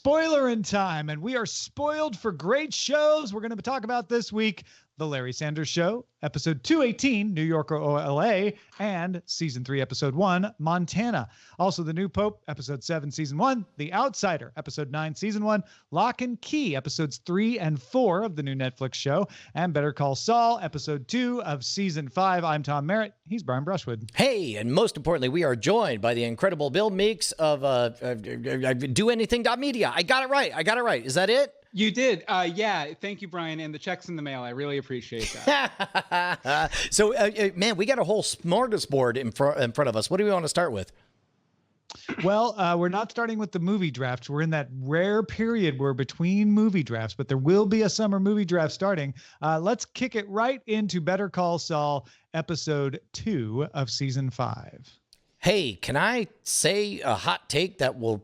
Spoilerin time, and we are spoiled for great shows. We're going to talk about this week The Larry Sanders Show, episode 218, New York or LA, and season 3, episode 1, Montana. Also, The New Pope, episode 7, season 1, The Outsider, episode 9, season 1, Locke Key, episodes 3 and 4 of the new Netflix show, and Better Call Saul, episode 2 of season 5. I'm Tom Merritt. He's Brian Brushwood. Hey, and most importantly, we are joined by the incredible Bill Meeks of DoAnything.media. I got it right. Is that it? You did. Yeah. Thank you, Brian. And the check's in the mail. I really appreciate that. So, man, we got a whole smorgasbord in front of us. What do we want to start with? Well, we're not starting with the movie drafts. We're in that rare period where between movie drafts, but there will be a summer movie draft starting. Let's kick it right into Better Call Saul, episode 2 of season 5. Hey, can I say a hot take that will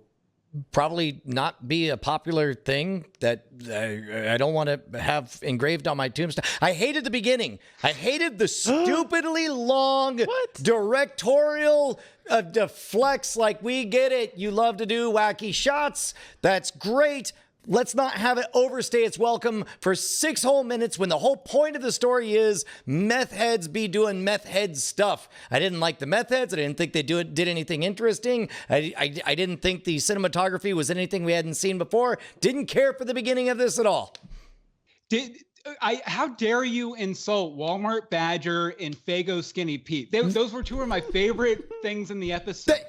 probably not be a popular thing that I don't want to have engraved on my tombstone? I hated the beginning. I hated the stupidly long directorial flex. Like, we get it. You love to do wacky shots. That's great. Let's not have it overstay its welcome for 6 whole minutes when the whole point of the story is meth heads be doing meth head stuff. I didn't like the meth heads. I didn't think they did anything interesting. I didn't think the cinematography was anything we hadn't seen before. Didn't care for the beginning of this at all. How dare you insult Walmart Badger and Faygo Skinny Pete? Those were 2 of my favorite things in the episode.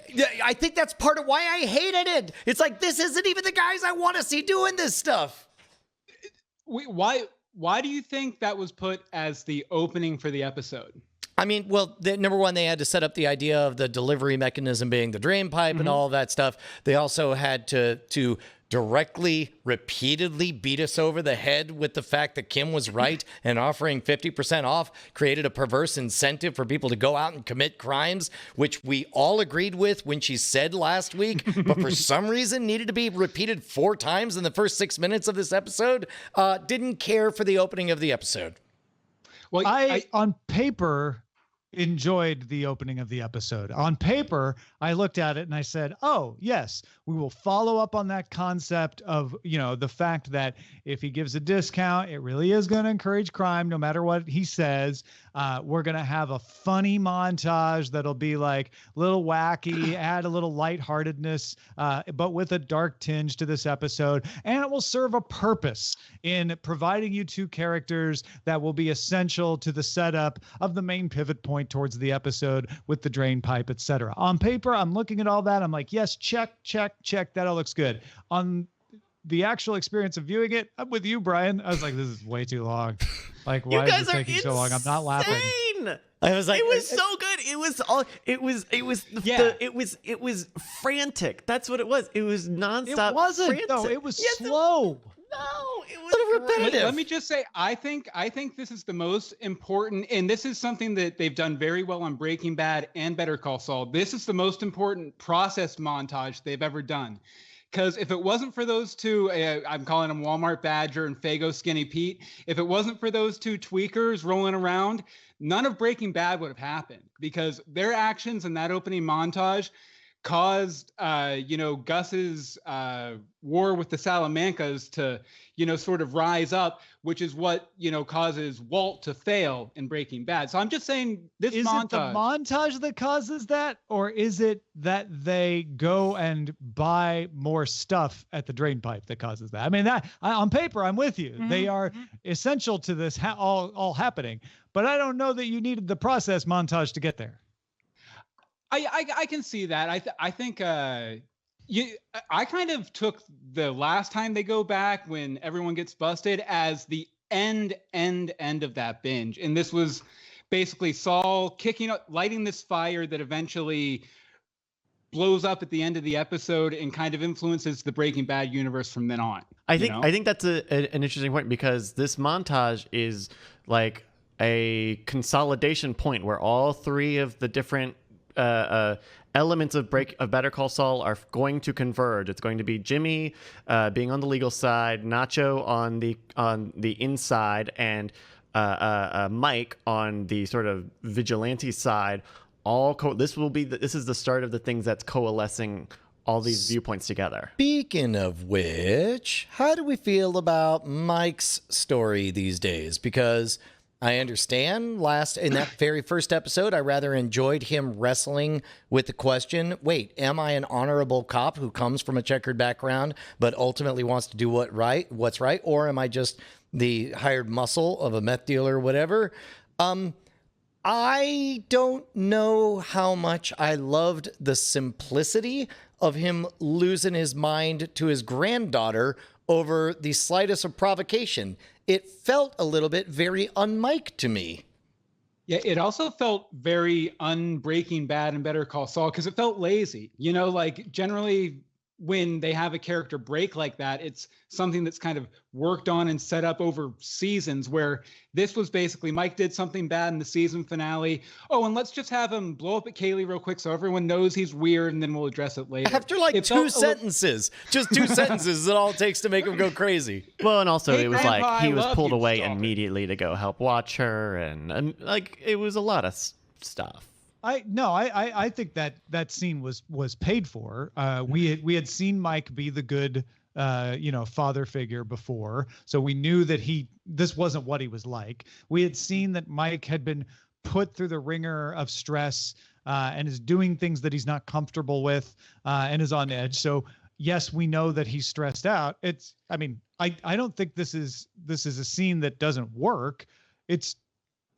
I think that's part of why I hated it. It's like, this isn't even the guys I want to see doing this stuff. Why do you think that was put as the opening for the episode? I mean, well, number one, they had to set up the idea of the delivery mechanism being the drain pipe and all of that stuff. They also had to directly, repeatedly beat us over the head with the fact that Kim was right and offering 50% off created a perverse incentive for people to go out and commit crimes, which we all agreed with when she said last week, but for some reason needed to be repeated 4 times in the first 6 minutes of this episode. Didn't care for the opening of the episode. Well, I on paper enjoyed the opening of the episode. On paper, I looked at it and I said, oh, yes, we will follow up on that concept of, the fact that if he gives a discount, it really is going to encourage crime no matter what he says. We're going to have a funny montage that'll be like a little wacky, add a little lightheartedness, but with a dark tinge to this episode. And it will serve a purpose in providing you 2 characters that will be essential to the setup of the main pivot point towards the episode with the drain pipe, etc. On paper, I'm looking at all that. I'm like, yes, check. That all looks good. On the actual experience of viewing it, I'm with you, Brian. I was like, this is way too long. Like, why is this taking so long? I'm not laughing. I was like, it was so good. It was frantic. That's what it was. It was nonstop. It wasn't frantic. though. It was slow. No, it was repetitive. Let me just say, I think this is the most important, and this is something that they've done very well on Breaking Bad and Better Call Saul. This is the most important process montage they've ever done. Because if it wasn't for those 2, I'm calling them Walmart Badger and Faygo Skinny Pete, if it wasn't for those 2 tweakers rolling around, none of Breaking Bad would have happened. Because their actions in that opening montage caused, Gus's war with the Salamancas to, sort of rise up, which is what, causes Walt to fail in Breaking Bad. So I'm just saying this is montage. Is it the montage that causes that? Or is it that they go and buy more stuff at the drain pipe that causes that? I mean, on paper, I'm with you. They are essential to this all happening. But I don't know that you needed the process montage to get there. I can see that. I think I kind of took the last time they go back when everyone gets busted as the end of that binge, and this was basically Saul lighting this fire that eventually blows up at the end of the episode and kind of influences the Breaking Bad universe from then on. I think that's an interesting point, because this montage is like a consolidation point where all 3 of the different elements of Better Call Saul are going to converge. It's going to be Jimmy being on the legal side, Nacho on the inside, and Mike on the sort of vigilante side. This is the start of the things that's coalescing all these viewpoints together. Speaking of which, how do we feel about Mike's story these days? Because I understand in that very first episode, I rather enjoyed him wrestling with the question, wait, am I an honorable cop who comes from a checkered background but ultimately wants to do what's right? Or am I just the hired muscle of a meth dealer or whatever? I don't know how much I loved the simplicity of him losing his mind to his granddaughter over the slightest of provocation. It felt a little bit very un-Mike to me. Yeah, it also felt very un-Breaking Bad and Better Call Saul because it felt lazy. You know, like generally when they have a character break like that, it's something that's kind of worked on and set up over seasons, where this was basically Mike did something bad in the season finale. Oh, and let's just have him blow up at Kaylee real quick so everyone knows he's weird, and then we'll address it later. After like two sentences, just two sentences is all it takes to make him go crazy. Well, and also Hey, it was Grandpa, like he I was love pulled you, away stalker. immediately to go help watch her, and like it was a lot of stuff. I think that scene was paid for. We had seen Mike be the good father figure before, so we knew that this wasn't what he was like. We had seen that Mike had been put through the ringer of stress and is doing things that he's not comfortable with and is on edge. So yes, we know that he's stressed out. I don't think this is a scene that doesn't work. It's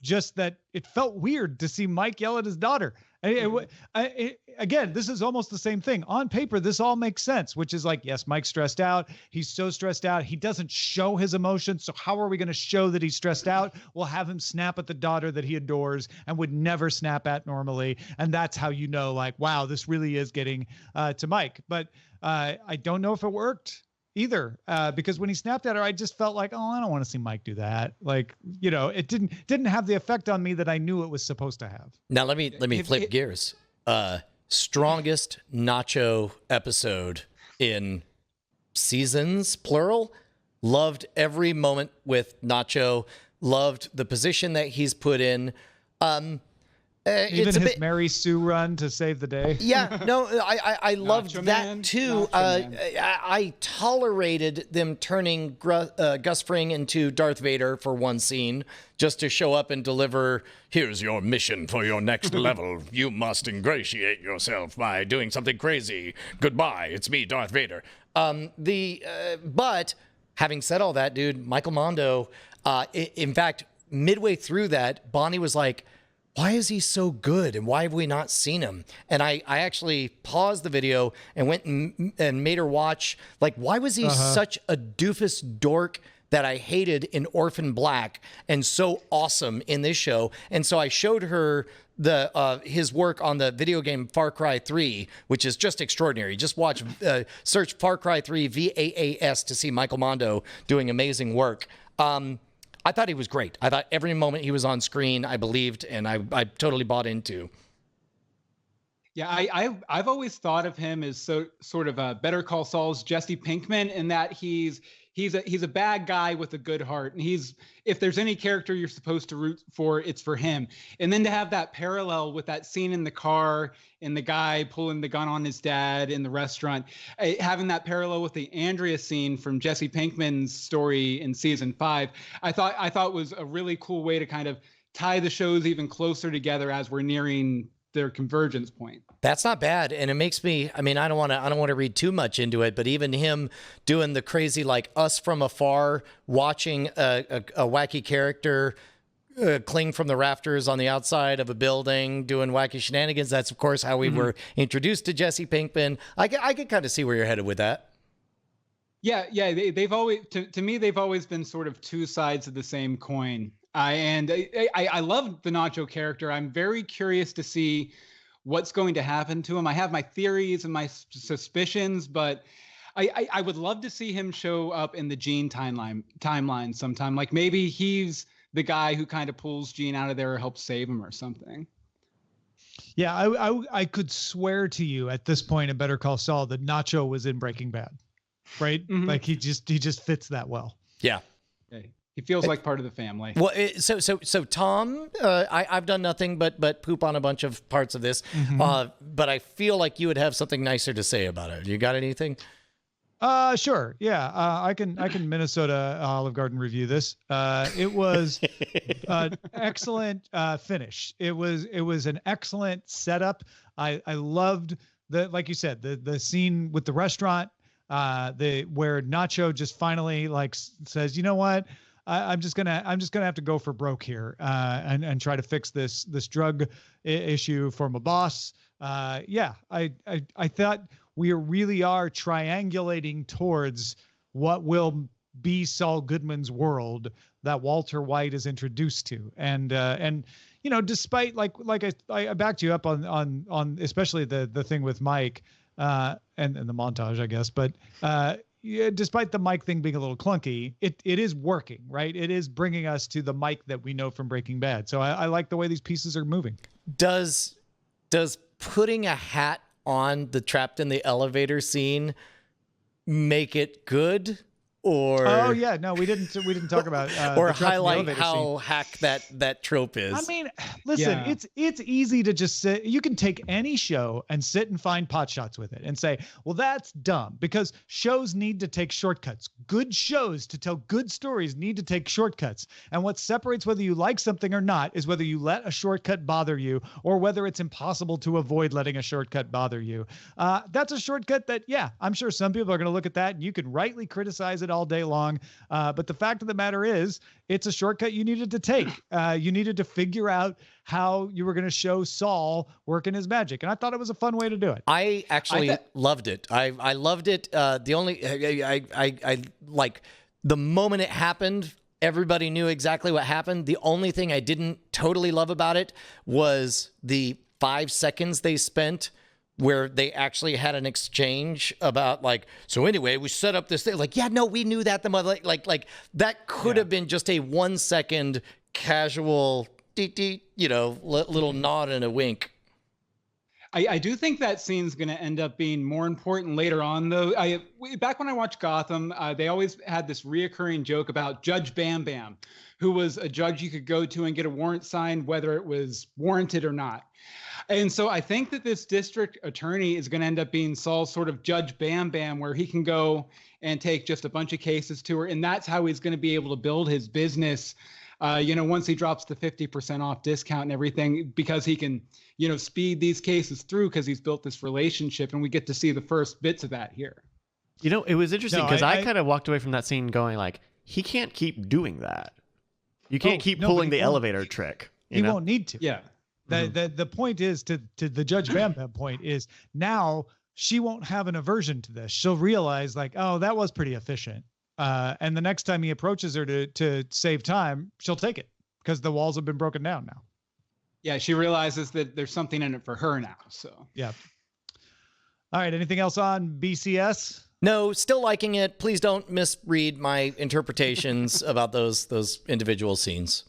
just that it felt weird to see Mike yell at his daughter. Again, this is almost the same thing. On paper, this all makes sense, which is like, yes, Mike's stressed out. He's so stressed out. He doesn't show his emotions. So how are we going to show that he's stressed out? We'll have him snap at the daughter that he adores and would never snap at normally. And that's how you know, like, wow, this really is getting to Mike. But I don't know if it worked either, because when he snapped at her, I just felt like, oh, I don't want to see Mike do that. Like, it didn't have the effect on me that I knew it was supposed to have. Now let me flip gears. Strongest Nacho episode in seasons, plural. Loved every moment with Nacho. Loved the position that he's put in. Even his Mary Sue run to save the day. Yeah, no, I loved Nacho that Man, too. Nacho Man. I tolerated them turning Gus Fring into Darth Vader for one scene just to show up and deliver, here's your mission for your next level. You must ingratiate yourself by doing something crazy. Goodbye, it's me, Darth Vader. But having said all that, dude, Michael Mondo, in fact, midway through that, Bonnie was like, why is he so good and why have we not seen him? And I actually paused the video and went and made her watch, like, why was he such a doofus dork that I hated in Orphan Black and so awesome in this show? And so I showed her his work on the video game Far Cry 3, which is just extraordinary. Just watch, search Far Cry 3 VAAS to see Michael Mondo doing amazing work. I thought he was great. I thought every moment he was on screen, I believed, and I totally bought into. Yeah, I've always thought of him as sort of a Better Call Saul's Jesse Pinkman, in that he's a bad guy with a good heart, and if there's any character you're supposed to root for, it's for him. And then to have that parallel with that scene in the car and the guy pulling the gun on his dad in the restaurant, having that parallel with the Andrea scene from Jesse Pinkman's story in season 5, I thought was a really cool way to kind of tie the shows even closer together as we're nearing their convergence point. That's not bad, and it makes me, I don't want to read too much into it, but even him doing the crazy, like, us from afar watching a wacky character cling from the rafters on the outside of a building doing wacky shenanigans. That's of course how we were introduced to Jesse Pinkman. I could kind of see where you're headed with that. Yeah, they've always, to me, they've always been sort of two sides of the same coin. I love the Nacho character. I'm very curious to see what's going to happen to him. I have my theories and my suspicions, but I would love to see him show up in the Gene timeline sometime. Like maybe he's the guy who kind of pulls Gene out of there or helps save him or something. Yeah, I could swear to you at this point in Better Call Saul that Nacho was in Breaking Bad, right? Like he just fits that well. Yeah. He feels like part of the family. Well, so Tom, I've done nothing but poop on a bunch of parts of this, but I feel like you would have something nicer to say about it. You got anything? Sure. Yeah. I can Minnesota Olive Garden review this. It was excellent finish. It was an excellent setup. I loved like you said, the scene with the restaurant, where Nacho just finally like says, you know what? I'm just gonna have to go for broke here, and try to fix this drug issue for my boss. Yeah, I thought we really are triangulating towards what will be Saul Goodman's world that Walter White is introduced to, and despite like I backed you up on especially the thing with Mike, and the montage, I guess, but yeah, despite the Mike thing being a little clunky, it is working, right? It is bringing us to the Mike that we know from Breaking Bad. So I like the way these pieces are moving. Does putting a hat on the trapped in the elevator scene make it good? Or oh yeah, no, we didn't talk about or highlight how hack that trope is. I mean, listen, it's easy to just sit. You can take any show and sit and find pot shots with it and say, well, that's dumb, because shows need to take shortcuts. Good shows to tell good stories need to take shortcuts. And what separates whether you like something or not is whether you let a shortcut bother you or whether it's impossible to avoid letting a shortcut bother you. That's a shortcut that, yeah, I'm sure some people are going to look at that and you can rightly criticize it all day long. But the fact of the matter is, it's a shortcut you needed to take. You needed to figure out how you were going to show Saul working his magic. And I thought it was a fun way to do it. I actually loved it. I loved it. The only, I like the moment it happened, everybody knew exactly what happened. The only thing I didn't totally love about it was the 5 seconds they spent where they actually had an exchange about like, so anyway, we set up this thing. Like, yeah, no, we knew that. Like that could have been just a 1 second casual, little nod and a wink. I do think that scene's going to end up being more important later on, though. Back when I watched Gotham, they always had this reoccurring joke about Judge Bam Bam, who was a judge you could go to and get a warrant signed, whether it was warranted or not. And so I think that this district attorney is going to end up being Saul's sort of Judge Bam Bam, where he can go and take just a bunch of cases to her. And that's how he's going to be able to build his business, once he drops the 50% off discount and everything, because he can, speed these cases through because he's built this relationship. And we get to see the first bits of that here. It was interesting because I kind of walked away from that scene going like, he can't keep doing that. You can't keep pulling the elevator trick. He won't need to. Yeah. The point is, to the Judge Bam Bam point, is now she won't have an aversion to this. She'll realize like, oh, that was pretty efficient. And the next time he approaches her to save time, she'll take it because the walls have been broken down now. Yeah, she realizes that there's something in it for her now. So yeah. All right. Anything else on BCS? No, still liking it. Please don't misread my interpretations about those individual scenes.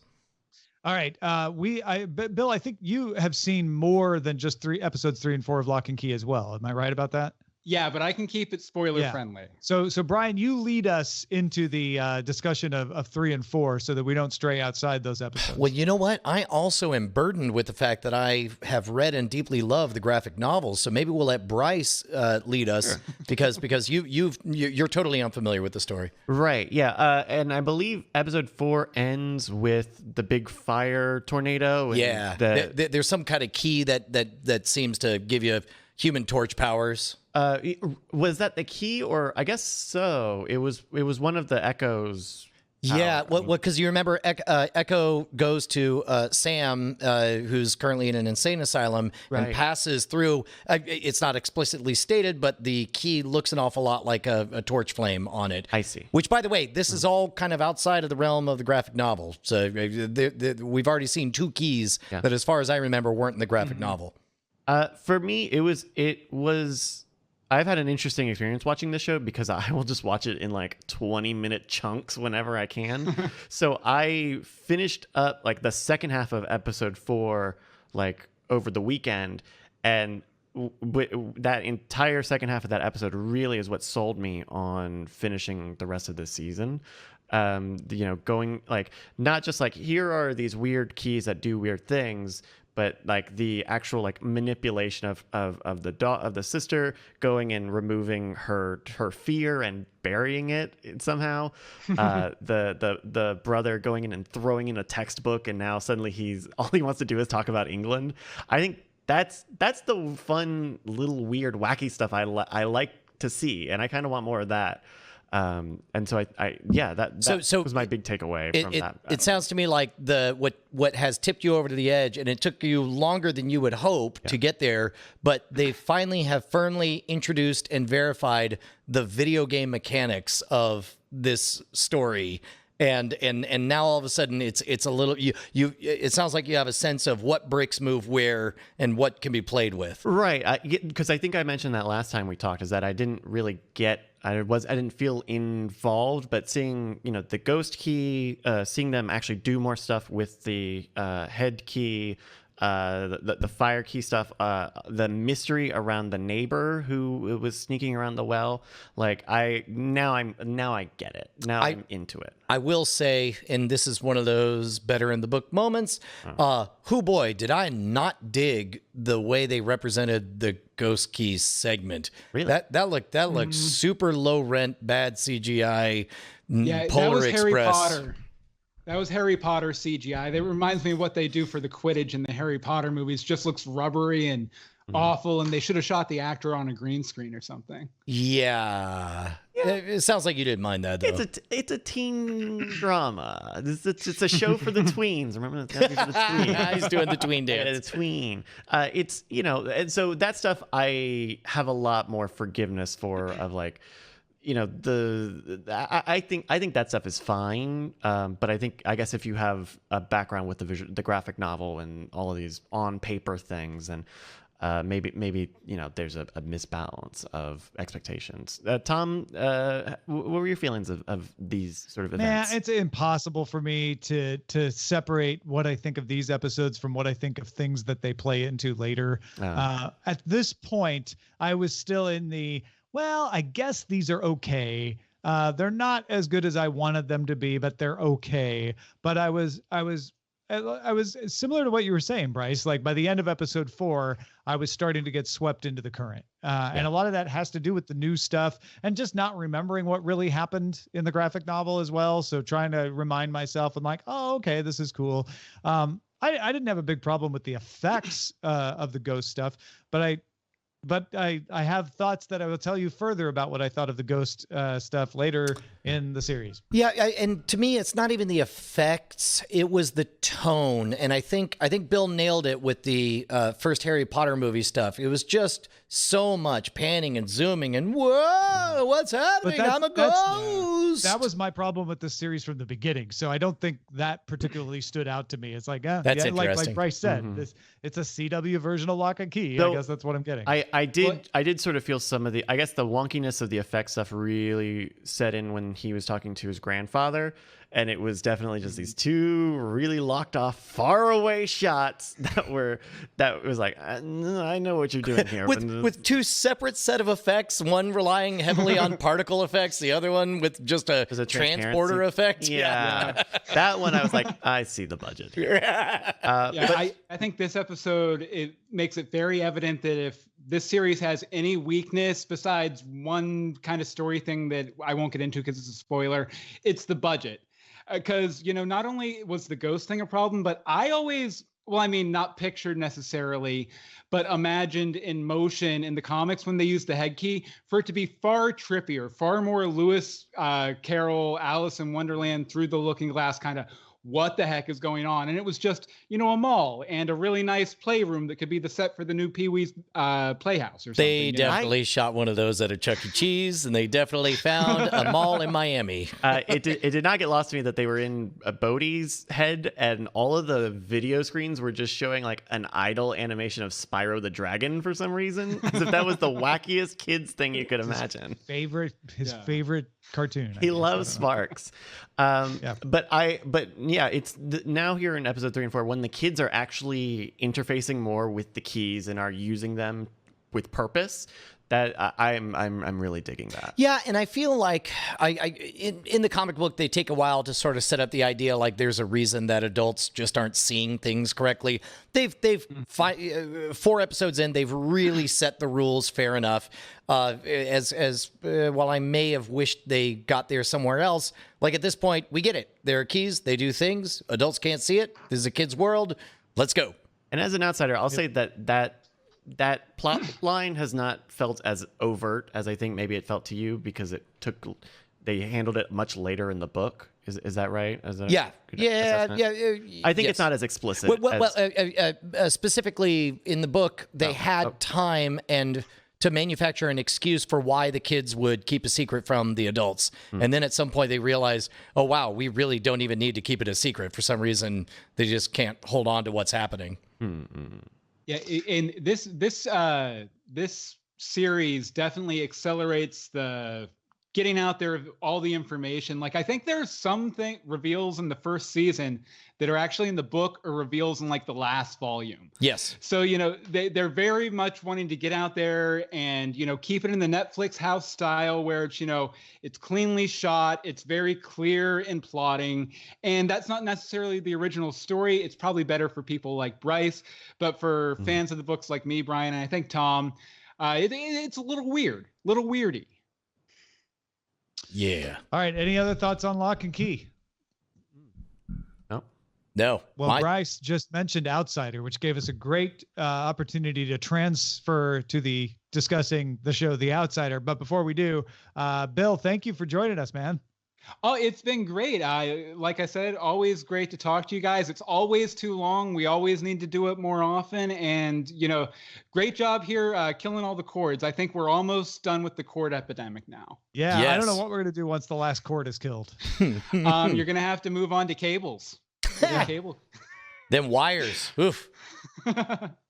All right. Bill, I think you have seen more than just episodes 3 and 4 of Locke and Key as well. Am I right about that? Yeah, but I can keep it spoiler friendly. So Brian, you lead us into the discussion of 3 and 4 so that we don't stray outside those episodes. Well, you know what? I also am burdened with the fact that I have read and deeply loved the graphic novels. So maybe we'll let Bryce lead us because you're totally unfamiliar with the story. Right. Yeah. And I believe episode 4 ends with the big fire tornado. And there's some kind of key that seems to give you Human Torch powers. Was that the key, or I guess so? It was one of the Echo's. Yeah, because you remember Echo goes to Sam, who's currently in an insane asylum, and passes through. It's not explicitly stated, but the key looks an awful lot like a torch flame on it. I see. Which, by the way, this is all kind of outside of the realm of the graphic novel. So we've already seen 2 keys that, as far as I remember, weren't in the graphic novel. For me, it was. I've had an interesting experience watching this show because I will just watch it in like 20-minute chunks whenever I can. So I finished up like the second half of episode 4 like over the weekend, and that entire second half of that episode really is what sold me on finishing the rest of the season. going like not just like here are these weird keys that do weird things, but like the actual like manipulation of the sister going and removing her fear and burying it somehow. The brother going in and throwing in a textbook, and now suddenly all he wants to do is talk about England. I think that's the fun little weird wacky stuff I like to see, and I kind of want more of that. And so that was my big takeaway from that. It sounds to me like what has tipped you over to the edge, and it took you longer than you would hope to get there, but they finally have firmly introduced and verified the video game mechanics of this story. And now all of a sudden it's a little it sounds like you have a sense of what bricks move where and what can be played with. Right, because I think I mentioned that last time we talked, is that I didn't really I didn't feel involved, but seeing the ghost key, seeing them actually do more stuff with the head key, the fire key stuff, the mystery around the neighbor who was sneaking around the well. Like I get it. Now I'm into it. I will say, and this is one of those better in the book moments. Boy, did I not dig the way they represented the ghost key segment. Really? That looked super low rent, bad CGI. Yeah, Polar that was Express. Harry Potter. That was Harry Potter CGI. That reminds me of what they do for the Quidditch in the Harry Potter movies. Just looks rubbery and awful, and they should have shot the actor on a green screen or something. Yeah. It sounds like you didn't mind that, though. It's a teen drama. It's a show for the tweens. Remember that? For the tweens. He's doing the tween dance. Yeah, the tween. It's and so that stuff I have a lot more forgiveness for. Of like, I think that stuff is fine. But I guess if you have a background with the graphic novel and all of these on paper things, and maybe there's a misbalance of expectations. Tom, what were your feelings of these sort of events? Man, it's impossible for me to separate what I think of these episodes from what I think of things that they play into later. At this point, I was still in the, well, I guess these are okay. They're not as good as I wanted them to be, but they're okay. But I was similar to what you were saying, Bryce. Like by the end of episode 4, I was starting to get swept into the current. And a lot of that has to do with the new stuff and just not remembering what really happened in the graphic novel as well. So trying to remind myself and like, oh, okay, this is cool. I didn't have a big problem with the effects of the ghost stuff, but I have thoughts that I will tell you further about what I thought of the ghost stuff later in the series. Yeah, and to me, it's not even the effects; it was the tone. And I think Bill nailed it with the first Harry Potter movie stuff. It was just so much panning and zooming and whoa, what's happening? I'm a ghost. That was my problem with this series from the beginning. So I don't think that particularly stood out to me. It's like, that's interesting. Like Bryce said, it's a CW version of Locke Key. So, I guess that's what I'm getting. I did sort of feel some of the, I guess the wonkiness of the effect stuff really set in when he was talking to his grandfather, and it was definitely just these two really locked off far away shots that was like, I know what you're doing here. with two separate set of effects, one relying heavily on particle effects, the other one with just a transporter effect. Yeah. That one I was like, I see the budget. I think this episode, it makes it very evident that if this series has any weakness besides one kind of story thing that I won't get into because it's a spoiler, it's the budget. Because, not only was the ghost thing a problem, but I always, not pictured necessarily, but imagined in motion in the comics when they used the head key for it to be far trippier, far more Lewis Carroll, Alice in Wonderland through the looking glass kind of what the heck is going on. And it was just, a mall and a really nice playroom that could be the set for the new Pee-wee's Playhouse or something. They definitely shot one of those at a Chuck E. Cheese, and they definitely found a mall in Miami. It did not get lost to me that they were in Bodhi's head, and all of the video screens were just showing like an idle animation of Spyro the Dragon for some reason. As if that was the wackiest kids thing you could imagine. His favorite cartoon. He loves Sparks. But it's now here in episode 3 and 4 when the kids are actually interfacing more with the keys and are using them with purpose. I'm really digging that. Yeah, and I feel like in the comic book they take a while to sort of set up the idea like there's a reason that adults just aren't seeing things correctly. They've 4 episodes in, they've really set the rules fair enough. While I may have wished they got there somewhere else, like at this point we get it. There are keys, they do things. Adults can't see it. This is a kid's world. Let's go. And as an outsider, I'll say that plot line has not felt as overt as I think maybe it felt to you, because they handled it much later in the book. Is that right? Yeah. I think it's not as explicit. Specifically in the book, they had time and to manufacture an excuse for why the kids would keep a secret from the adults. And then at some point they realize, oh, wow, we really don't even need to keep it a secret. For some reason, they just can't hold on to what's happening. Yeah, and this series definitely accelerates the getting out there of all the information. Like, I think there's some reveals in the first season that are actually in the book or reveals in like the last volume. Yes. So, they're very much wanting to get out there and, keep it in the Netflix house style where it's, it's cleanly shot. It's very clear in plotting. And that's not necessarily the original story. It's probably better for people like Bryce, but for fans of the books like me, Brian, and I think Tom, it's a little weirdy. Yeah. All right. Any other thoughts on Locke and Key? No. Well, Bryce just mentioned Outsider, which gave us a great opportunity to transfer to the discussing the show The Outsider. But before we do, Bill, thank you for joining us, man. Oh, it's been great. Like I said, always great to talk to you guys. It's always too long. We always need to do it more often. And, great job here killing all the cords. I think we're almost done with the cord epidemic now. Yeah, yes. I don't know what we're going to do once the last cord is killed. You're going to have to move on to cables. Cable. Them wires. Oof.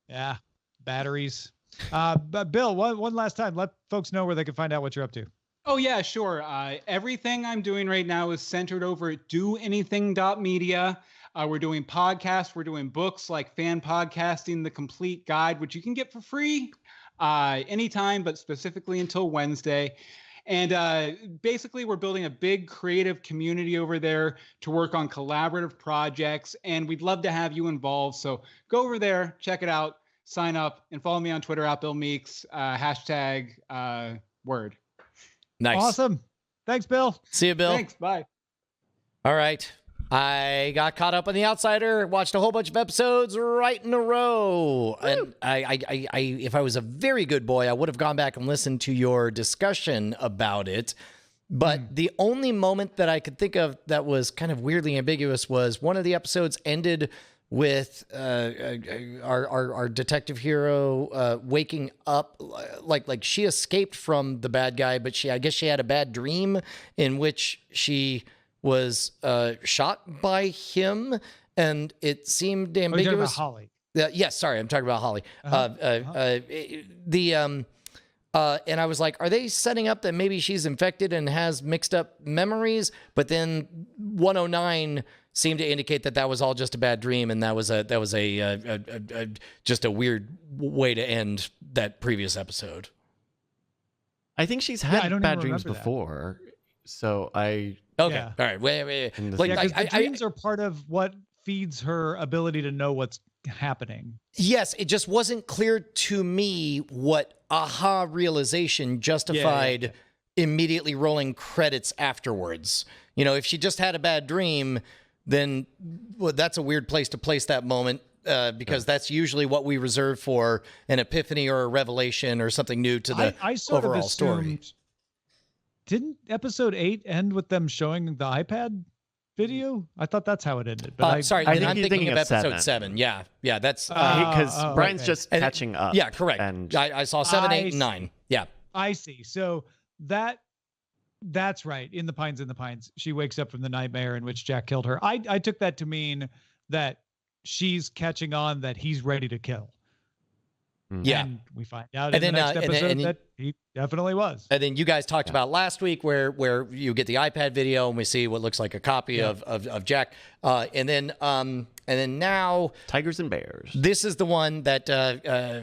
Yeah, batteries. But Bill, one last time, let folks know where they can find out what you're up to. Oh, yeah, sure. Everything I'm doing right now is centered over at doanything.media. We're doing podcasts. We're doing books like Fan Podcasting, The Complete Guide, which you can get for free anytime, but specifically until Wednesday. And basically, we're building a big creative community over there to work on collaborative projects. And we'd love to have you involved. So go over there, check it out, sign up, and follow me on Twitter @BillMeeks, #word. Nice. Awesome. Thanks, Bill. See you, Bill. Thanks. Bye. All right. I got caught up on The Outsider, watched a whole bunch of episodes right in a row. Woo. And if I was a very good boy, I would have gone back and listened to your discussion about it. But the only moment that I could think of that was kind of weirdly ambiguous was one of the episodes ended with our detective hero waking up like she escaped from the bad guy, but I guess she had a bad dream in which she was shot by him, and it seemed ambiguous. You're talking about Holly. Yes, sorry, I'm talking about Holly. And I was like, are they setting up that maybe she's infected and has mixed up memories? But then 109 seemed to indicate that was all just a bad dream, and that was just a weird way to end that previous episode. I think she's had bad dreams before, so I. Okay, yeah. All right. Wait. The dreams are part of what feeds her ability to know what's happening. Yes, it just wasn't clear to me what aha realization justified immediately rolling credits afterwards. If she just had a bad dream, then that's a weird place to place that moment because that's usually what we reserve for an epiphany or a revelation or something new to the overall story. Didn't episode 8 end with them showing the iPad video? I thought that's how it ended. But sorry, I think I'm thinking of episode 7. Yeah, that's because Brian's just catching up. Yeah, correct. And I saw 7, 8, and 9. Yeah, I see. So that's right. In the Pines, she wakes up from the nightmare in which Jack killed her. I took that to mean that she's catching on that he's ready to kill. Yeah. And we find out in the next episode that he definitely was. And then you guys talked about last week where you get the iPad video and we see what looks like a copy of Jack. And then now Tigers and Bears. This is the one that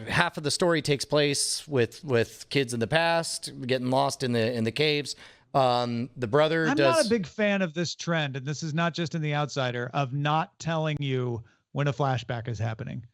half of the story takes place with kids in the past getting lost in the caves. The brother I'm not a big fan of this trend, and this is not just in The Outsider, of not telling you when a flashback is happening.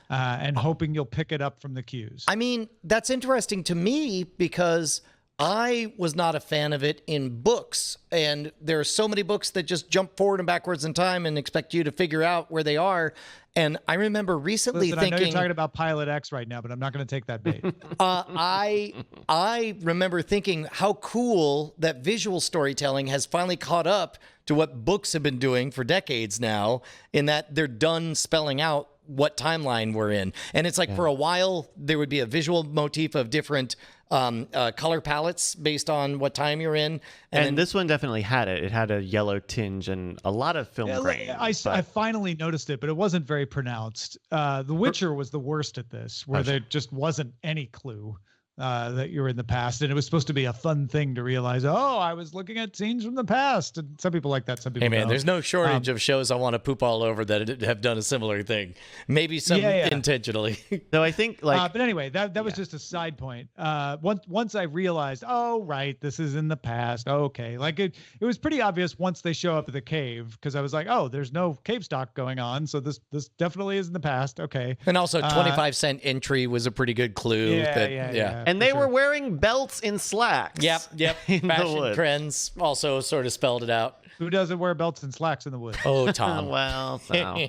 And hoping you'll pick it up from the cues. I mean, that's interesting to me because I was not a fan of it in books. And there are so many books that just jump forward and backwards in time and expect you to figure out where they are. And I remember recently thinking... I know you're talking about Pilot X right now, but I'm not going to take that bait. I remember thinking how cool that visual storytelling has finally caught up to what books have been doing for decades now, in that they're done spelling out what timeline we're in. And it's like for a while there would be a visual motif of different color palettes based on what time you're in. And then, this one definitely had it. It had a yellow tinge and a lot of film grain. I finally noticed it, but it wasn't very pronounced. The Witcher was the worst at this, where there just wasn't any clue that you're in the past. And it was supposed to be a fun thing to realize, oh, I was looking at scenes from the past. And some people like that. Some people don't. There's no shortage of shows I want to poop all over that have done a similar thing. Maybe some intentionally. So I think but anyway, that was just a side point. Once I realized, oh, right, this is in the past. Okay. Like it was pretty obvious once they show up at the cave, because I was like, oh, there's no cave stock going on. So this definitely is in the past. Okay. And also 25-cent entry was a pretty good clue. Yeah. And they were wearing belts and slacks. Yep. Fashion trends also sort of spelled it out. Who doesn't wear belts and slacks in the woods? Oh, Tom. Well, so.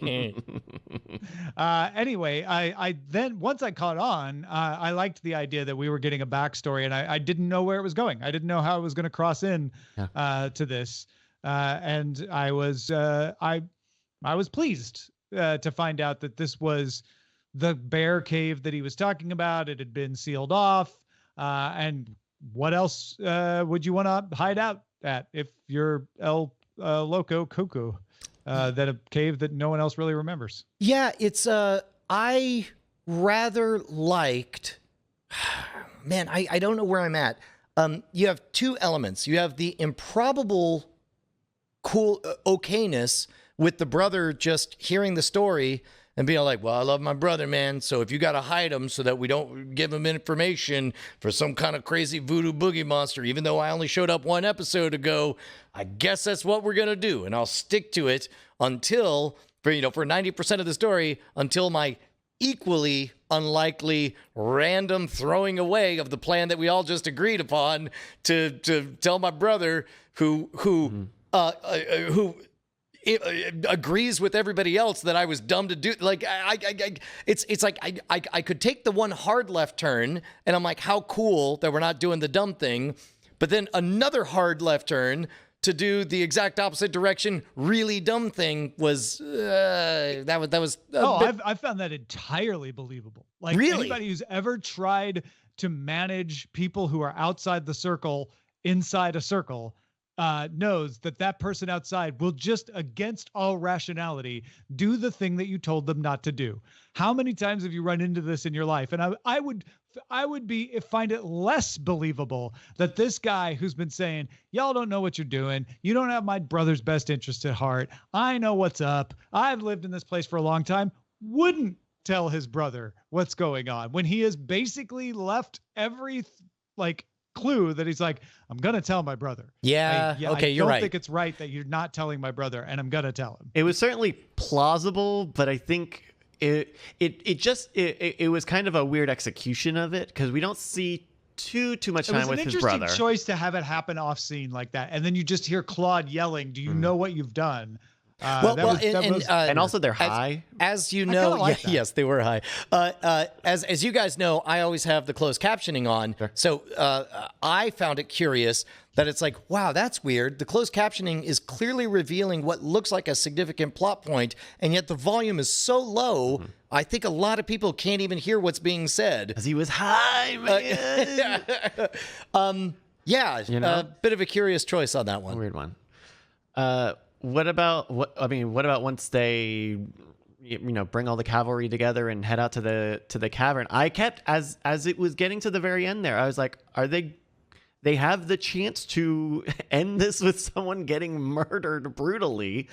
Anyway, I then once I caught on, I liked the idea that we were getting a backstory, and I didn't know where it was going. I didn't know how it was going to cross in to this, and I was pleased to find out that this was the bear cave that he was talking about. It had been sealed off. And what else would you want to hide out at if you're El Loco Cuckoo? That a cave that no one else really remembers. Yeah, it's I rather liked, man, I don't know where I'm at. You have two elements. You have the improbable cool okayness with the brother just hearing the story and being like, well, I love my brother, man. So if you got to hide him so that we don't give him information for some kind of crazy voodoo boogie monster, even though I only showed up one episode ago, I guess that's what we're going to do. And I'll stick to it until, for 90% of the story, until my equally unlikely random throwing away of the plan that we all just agreed upon to tell my brother who agrees with everybody else that I was dumb to do. Like it's like I could take the one hard left turn and I'm like, how cool that we're not doing the dumb thing, but then another hard left turn to do the exact opposite direction, really dumb thing was that was. I found that entirely believable. Like really? Anybody who's ever tried to manage people who are outside the circle inside a circle knows that person outside will just, against all rationality, do the thing that you told them not to do. How many times have you run into this in your life? And I would find it less believable that this guy who's been saying, y'all don't know what you're doing. You don't have my brother's best interest at heart. I know what's up. I've lived in this place for a long time. Wouldn't tell his brother what's going on when he has basically left every clue that he's like, I'm gonna tell my brother. Okay, you're right. I don't think it's right that you're not telling my brother, and I'm gonna tell him. It was certainly plausible, but I think it was kind of a weird execution of it, because we don't see too much time with his brother. It was an interesting choice to have it happen off scene like that, and then you just hear Claude yelling, "Do you know what you've done?" And also they're high. As you know, yes, they were high. As you guys know, I always have the closed captioning on. Sure. So I found it curious that it's like, wow, that's weird. The closed captioning is clearly revealing what looks like a significant plot point, and yet the volume is so low, I think a lot of people can't even hear what's being said. Because he was high, man. A bit of a curious choice on that one. Weird one. What about once they, bring all the cavalry together and head out to the cavern. I kept as it was getting to the very end there, I was like, are they have the chance to end this with someone getting murdered brutally.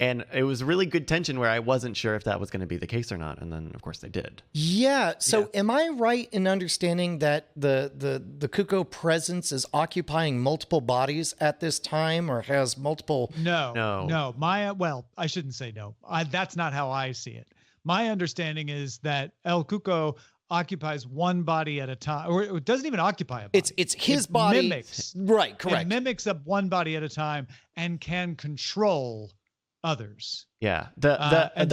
And it was really good tension where I wasn't sure if that was going to be the case or not. And then, of course, they did. Yeah. So am I right in understanding that the Kuko presence is occupying multiple bodies at this time, or has multiple? No. Well, I shouldn't say no. That's not how I see it. My understanding is that El Kuko occupies one body at a time, or it doesn't even occupy a body. It's his body. Mimics. Right. Correct. It mimics up one body at a time and can control others. Yeah. The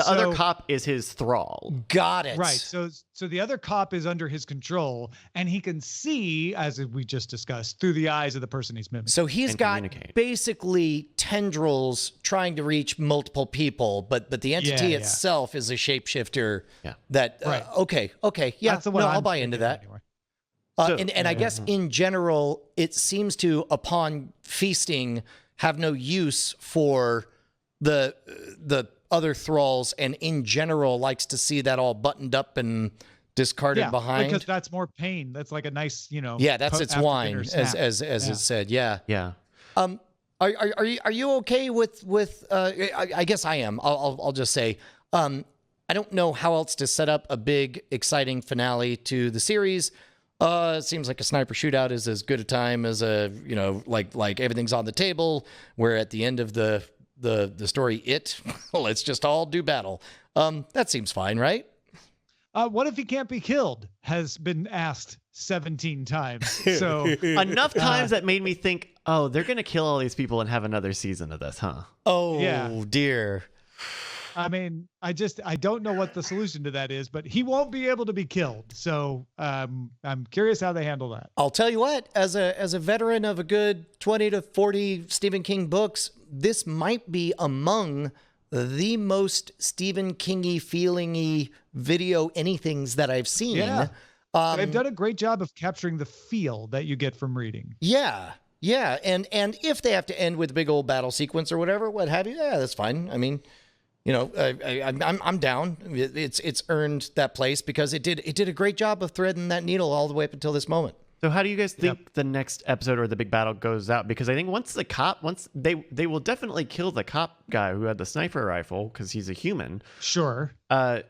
other cop is his thrall. Got it. Right. So the other cop is under his control, and he can see, as we just discussed, through the eyes of the person he's mimicking. So he's got basically tendrils trying to reach multiple people, but the entity itself is a shapeshifter. Yeah. That right. Okay. Yeah. That's the one I'll buy into that. Anyway. And I guess in general, it seems to, upon feasting, have no use for the other thralls, and in general likes to see that all buttoned up and discarded behind, because that's more pain. That's like a nice, that's its wine, as it said. Yeah. Are you okay with I guess I am. I'll just say, I don't know how else to set up a big exciting finale to the series. It seems like a sniper shootout is as good a time as like everything's on the table, where at the end of the story, let's just all do battle. That seems fine, right? What if he can't be killed? Has been asked 17 times. So enough times that made me think, oh, they're gonna kill all these people and have another season of this, huh? Oh dear. I mean, I don't know what the solution to that is, but he won't be able to be killed. So I'm curious how they handle that. I'll tell you what, as a veteran of a good 20 to 40 Stephen King books, this might be among the most Stephen King-y, feeling-y video anythings that I've seen. Yeah. They've done a great job of capturing the feel that you get from reading. Yeah. And if they have to end with a big old battle sequence or whatever, what have you, that's fine. I mean, I'm down. It's earned that place because it did a great job of threading that needle all the way up until this moment. So how do you guys think the next episode or the big battle goes out? Because I think once they will definitely kill the cop guy who had the sniper rifle because he's a human. Sure. But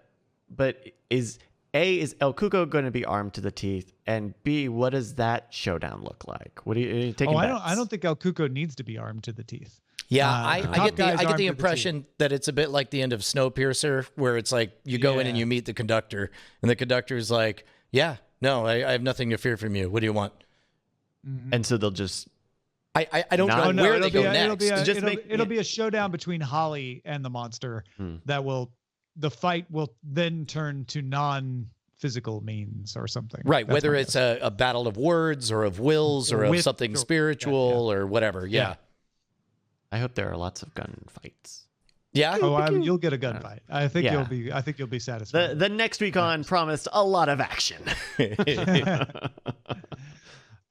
is El Kuko going to be armed to the teeth? And B, what does that showdown look like? What are you taking? I don't think El Kuko needs to be armed to the teeth. Yeah, I get the impression that it's a bit like the end of Snowpiercer, where it's like you go in and you meet the conductor, and the conductor's like, "Yeah, no, I have nothing to fear from you. What do you want?" Mm-hmm. And so they'll just. I don't know where they go next. It'll be a showdown between Holly and the monster the fight will then turn to non-physical means or something. Right, whether it's a battle of words or of wills or of something spiritual or whatever. Yeah. I hope there are lots of gun fights. Yeah. You'll get a gunfight. I think you'll be satisfied. The next week on promised a lot of action.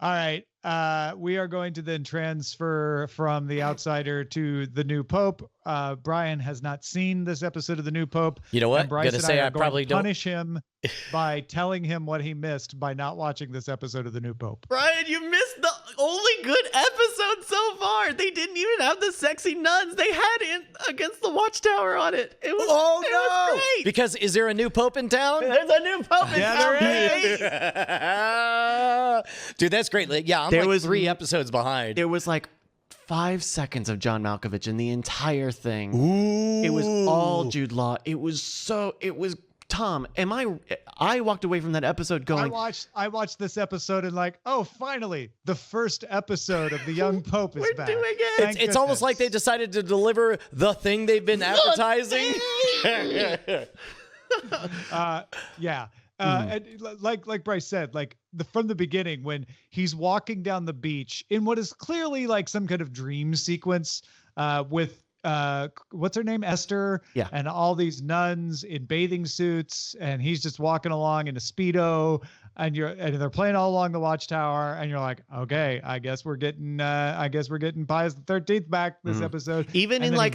All right. We are going to then transfer from The Outsider to The New Pope. Brian has not seen this episode of The New Pope. You know what? I'm going to probably punish him by telling him what he missed by not watching this episode of The New Pope. Brian, you missed the only good episode so far. They didn't even have the sexy nuns. They had it against the Watchtower on it. It was great. Because is there a new Pope in town? There's a new Pope in town. There is. Dude, that's great. Yeah, I'm like 3 episodes behind. It was like 5 seconds of John Malkovich in the entire thing. Ooh. It was all Jude Law. It was Tom. I walked away from that episode going. I watched this episode and like, oh, finally, the first episode of the Young Pope is back. We're doing it. It's almost like they decided to deliver the thing they've been advertising. And like Bryce said, like from the beginning when he's walking down the beach in what is clearly like some kind of dream sequence with what's her name, Esther, and all these nuns in bathing suits, and he's just walking along in a Speedo, and they're playing all along the Watchtower, and you're like, okay, I guess we're getting Pius the 13th back this episode. Even and in like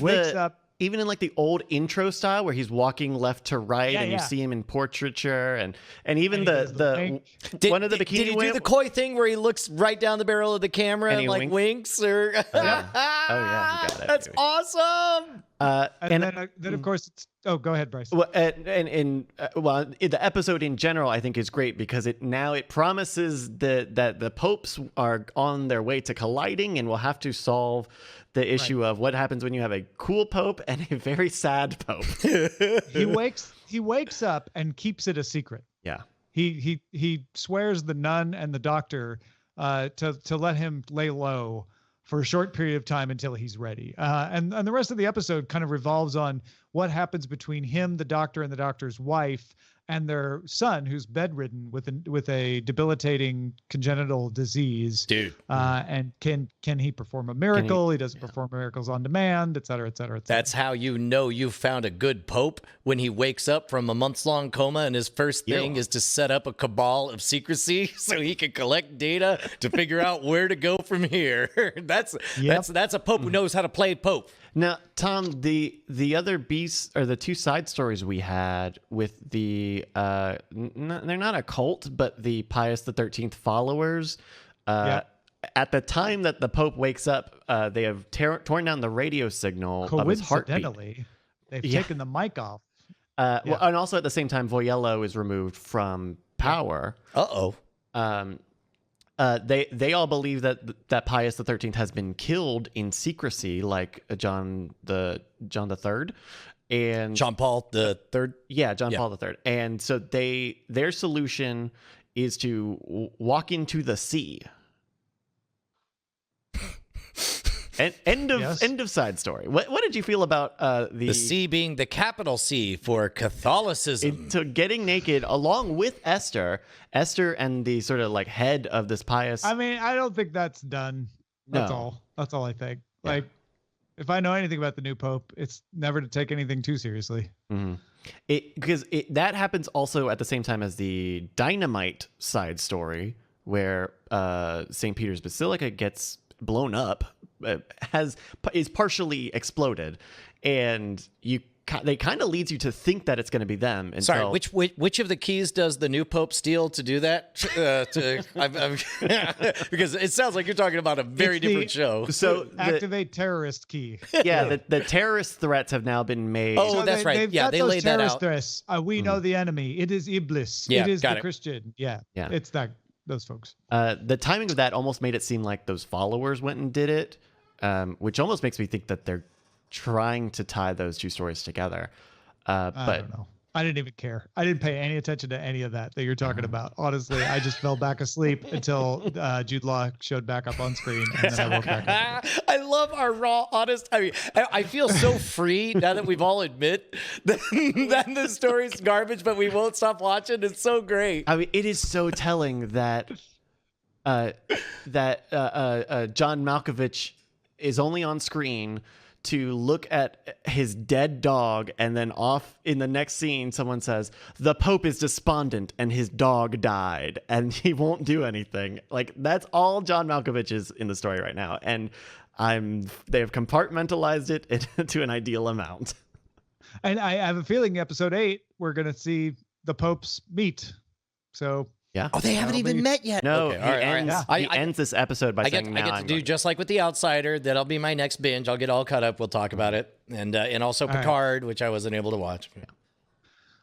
even in like the old intro style where he's walking left to right and you yeah. see him in portraiture and even And one of the bikini did he do the coy thing where he looks right down the barrel of the camera and like winks or oh yeah, he got it. That's awesome. And then of course it's go ahead, Bryce. Well, the episode in general I think is great because it promises that the popes are on their way to colliding and will have to solve the issue of what happens when you have a cool pope and a very sad pope. He wakes up and keeps it a secret. Yeah. He swears the nun and the doctor to let him lay low for a short period of time until he's ready. And the rest of the episode kind of revolves on what happens between him, the doctor, and the doctor's wife, and their son, who's bedridden with a debilitating congenital disease. Dude. And can he perform a miracle? He doesn't perform miracles on demand, et cetera, et cetera, et cetera. That's how you know you found a good pope, when he wakes up from a months-long coma and his first thing is to set up a cabal of secrecy so he can collect data to figure out where to go from here. That's a pope who knows how to play pope. Now, Tom, the other beasts or the two side stories we had with the they're not a cult, but the Pius XIII followers. At the time that the Pope wakes up, they have torn down the radio signal of his heartbeat. Coincidentally, they've taken the mic off. Well, and also at the same time, Voyello is removed from power. They all believe that Pius XIII has been killed in secrecy, like John the Third, and John Paul the Third. Yeah, John Paul the Third. And so their solution is to walk into the sea. End of side story. What did you feel about the sea being the capital C for Catholicism? So getting naked along with Esther and the sort of like head of this Pius. I mean, I don't think that's done. That's all I think. Yeah. Like, if I know anything about the new Pope, it's never to take anything too seriously. Mm-hmm. Because that happens also at the same time as the dynamite side story, where St. Peter's Basilica gets blown up, is partially exploded, and they kind of leads you to think that it's going to be them. Sorry, which of the keys does the new Pope steal to do that? Because it sounds like you're talking about a very different show. So activate terrorist key. Yeah, the terrorist threats have now been made. Oh, so that's right. Yeah, they laid that out. Threats. We know the enemy. It is Iblis. Yeah, it is the Christian. Yeah, it's those folks. The timing of that almost made it seem like those followers went and did it, which almost makes me think that they're trying to tie those two stories together. But I don't know. I didn't even care. I didn't pay any attention to any of that you're talking about. Honestly, I just fell back asleep until Jude Law showed back up on screen, and then I woke back up. I love our raw, honest. I mean, I feel so free now that we've all admit that the story's garbage, but we won't stop watching. It's so great. I mean, it is so telling that John Malkovich is only on screen to look at his dead dog, and then off in the next scene someone says the Pope is despondent and his dog died and he won't do anything. Like, that's all John Malkovich is in the story right now, and they have compartmentalized it to an ideal amount. And I have a feeling episode 8 we're gonna see the popes meet. So yeah. Oh, they haven't even met yet. No, okay, he ends this episode by saying, I get to do just like with The Outsider. That'll be my next binge. I'll get all caught up. We'll talk about it. And also Picard, which I wasn't able to watch. Yeah.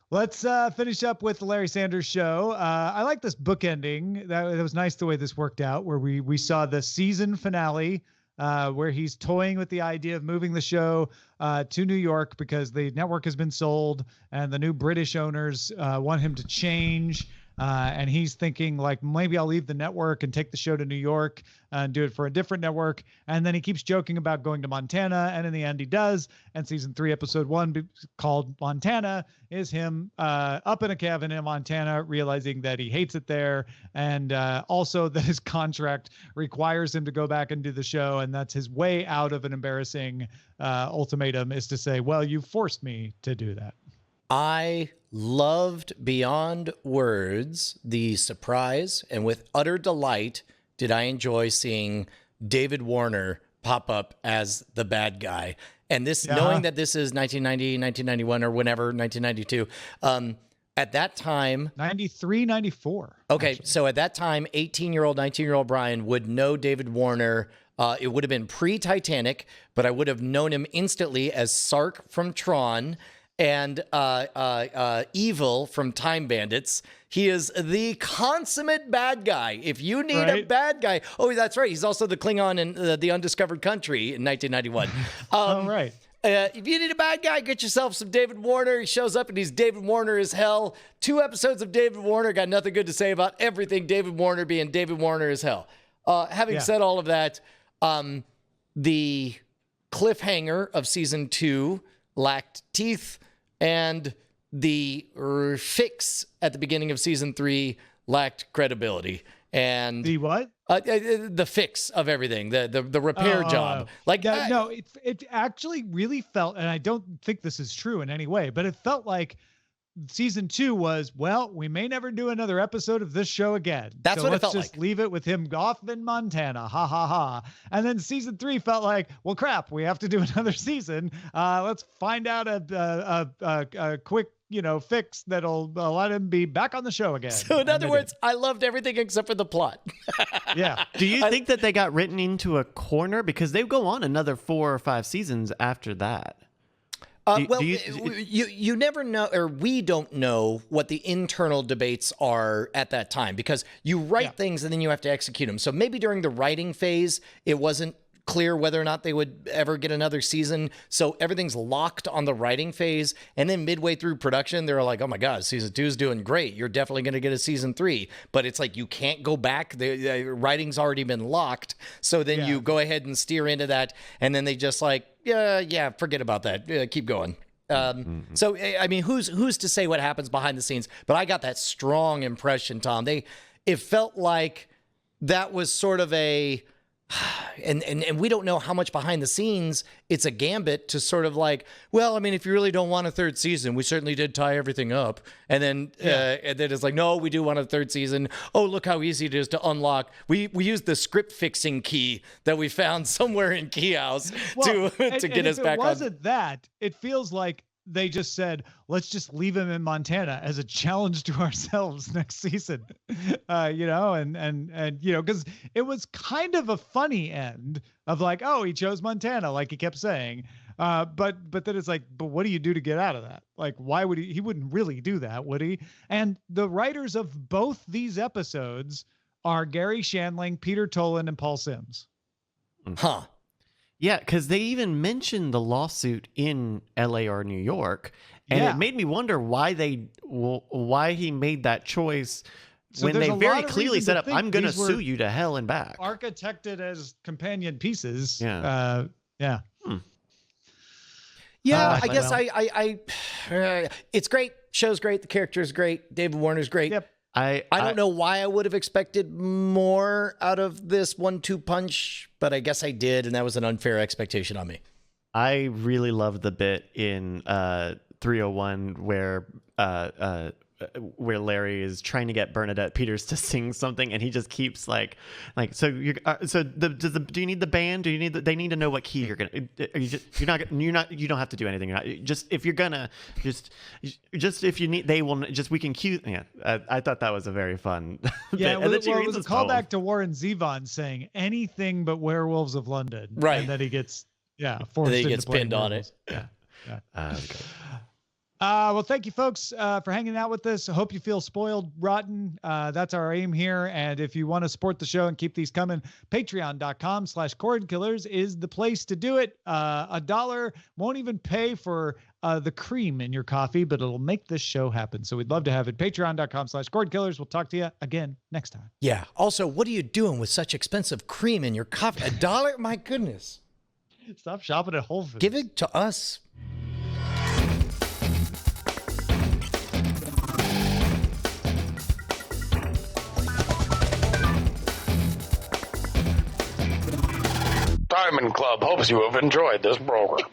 Let's finish up with the Larry Sanders Show. I like this book ending. That was nice the way this worked out, where we saw the season finale, where he's toying with the idea of moving the show to New York because the network has been sold and the new British owners want him to change. And he's thinking, like, maybe I'll leave the network and take the show to New York and do it for a different network. And then he keeps joking about going to Montana. And in the end, he does. And season 3, episode 1, called Montana, is him up in a cabin in Montana, realizing that he hates it there. And also that his contract requires him to go back and do the show. And that's his way out of an embarrassing ultimatum, is to say, well, you forced me to do that. I loved beyond words the surprise, and with utter delight did I enjoy seeing David Warner pop up as the bad guy. And this, knowing that this is 1990, 1991, or whenever, 1992, at that time... 93, 94. Okay, actually. so at that time, 18-year-old, 19-year-old Brian would know David Warner. It would have been pre-Titanic, but I would have known him instantly as Sark from Tron and Evil from Time Bandits. He is the consummate bad guy. If you need a bad guy... Oh, that's right. He's also the Klingon in The Undiscovered Country in 1991. Oh, right. If you need a bad guy, get yourself some David Warner. He shows up and he's David Warner as hell. 2 episodes of David Warner. Got nothing good to say about everything David Warner being David Warner as hell. Having said all of that, the cliffhanger of season 2 lacked teeth, and the fix at the beginning of season 3 lacked credibility. And the what? The fix of everything, the repair job. No, it actually really felt, and I don't think this is true in any way, but it felt like season 2 was, well, we may never do another episode of this show again. That's what it felt like. Let's just leave it with him off in Montana. Ha ha ha. And then season 3 felt like, well, crap, we have to do another season. Let's find out a quick, fix that'll let him be back on the show again. So in other words, I loved everything except for the plot. Yeah. Do you think that they got written into a corner? Because they go on another 4 or 5 seasons after that. You never know, or we don't know what the internal debates are at that time, because you write things and then you have to execute them. So maybe during the writing phase, it wasn't clear whether or not they would ever get another season. So everything's locked on the writing phase. And then midway through production, they're like, oh my God, season 2 is doing great. You're definitely going to get a season 3. But it's like, you can't go back. The writing's already been locked. So then you go ahead and steer into that. And then they just like, yeah, forget about that. Keep going. So, I mean, who's to say what happens behind the scenes? But I got that strong impression, Tom. It felt like that was sort of a... And we don't know how much behind the scenes it's a gambit to sort of like, well, I mean, if you really don't want a 3rd season, we certainly did tie everything up. And then it's like, no, we do want a 3rd season. Oh, look how easy it is to unlock. We used the script fixing key that we found somewhere in Key House to get us back on. If it wasn't that, it feels like they just said, let's just leave him in Montana as a challenge to ourselves next season, and because it was kind of a funny end of like, oh, he chose Montana, like he kept saying. But then it's like, but what do you do to get out of that? Like, why would he wouldn't really do that, would he? And the writers of both these episodes are Gary Shandling, Peter Tolan, and Paul Sims. Huh. Yeah, because they even mentioned the lawsuit in L.A. or New York, and it made me wonder why he made that choice when they very clearly said up, "I'm going to sue you to hell and back." Architected as companion pieces. Yeah. Yeah, I guess it's great. Show's great. The character's great. David Warner's great. Yep. I don't know why I would have expected more out of this 1-2 punch, but I guess I did, and that was an unfair expectation on me. I really loved the bit in 301 where Larry is trying to get Bernadette Peters to sing something, and he just keeps like so you do you need the band? Do you need they need to know what key you're gonna? You don't have to do anything. You're not, just if you're gonna just if you need, they will just we can cue. Yeah, I thought that was a very fun. Yeah, bit. it was a callback to Warren Zevon saying anything but Werewolves of London, right? And then he gets forced he gets pinned on it. Yeah. Okay. Well, thank you, folks, for hanging out with us. I hope you feel spoiled rotten. That's our aim here. And if you want to support the show and keep these coming, patreon.com/cordkillers is the place to do it. $1 won't even pay for the cream in your coffee, but it'll make this show happen. So we'd love to have it. Patreon.com/cordkillers. We'll talk to you again next time. Yeah. Also, what are you doing with such expensive cream in your coffee? $1? My goodness. Stop shopping at Whole Foods. Give it to us. Diamond Club hopes you have enjoyed this program.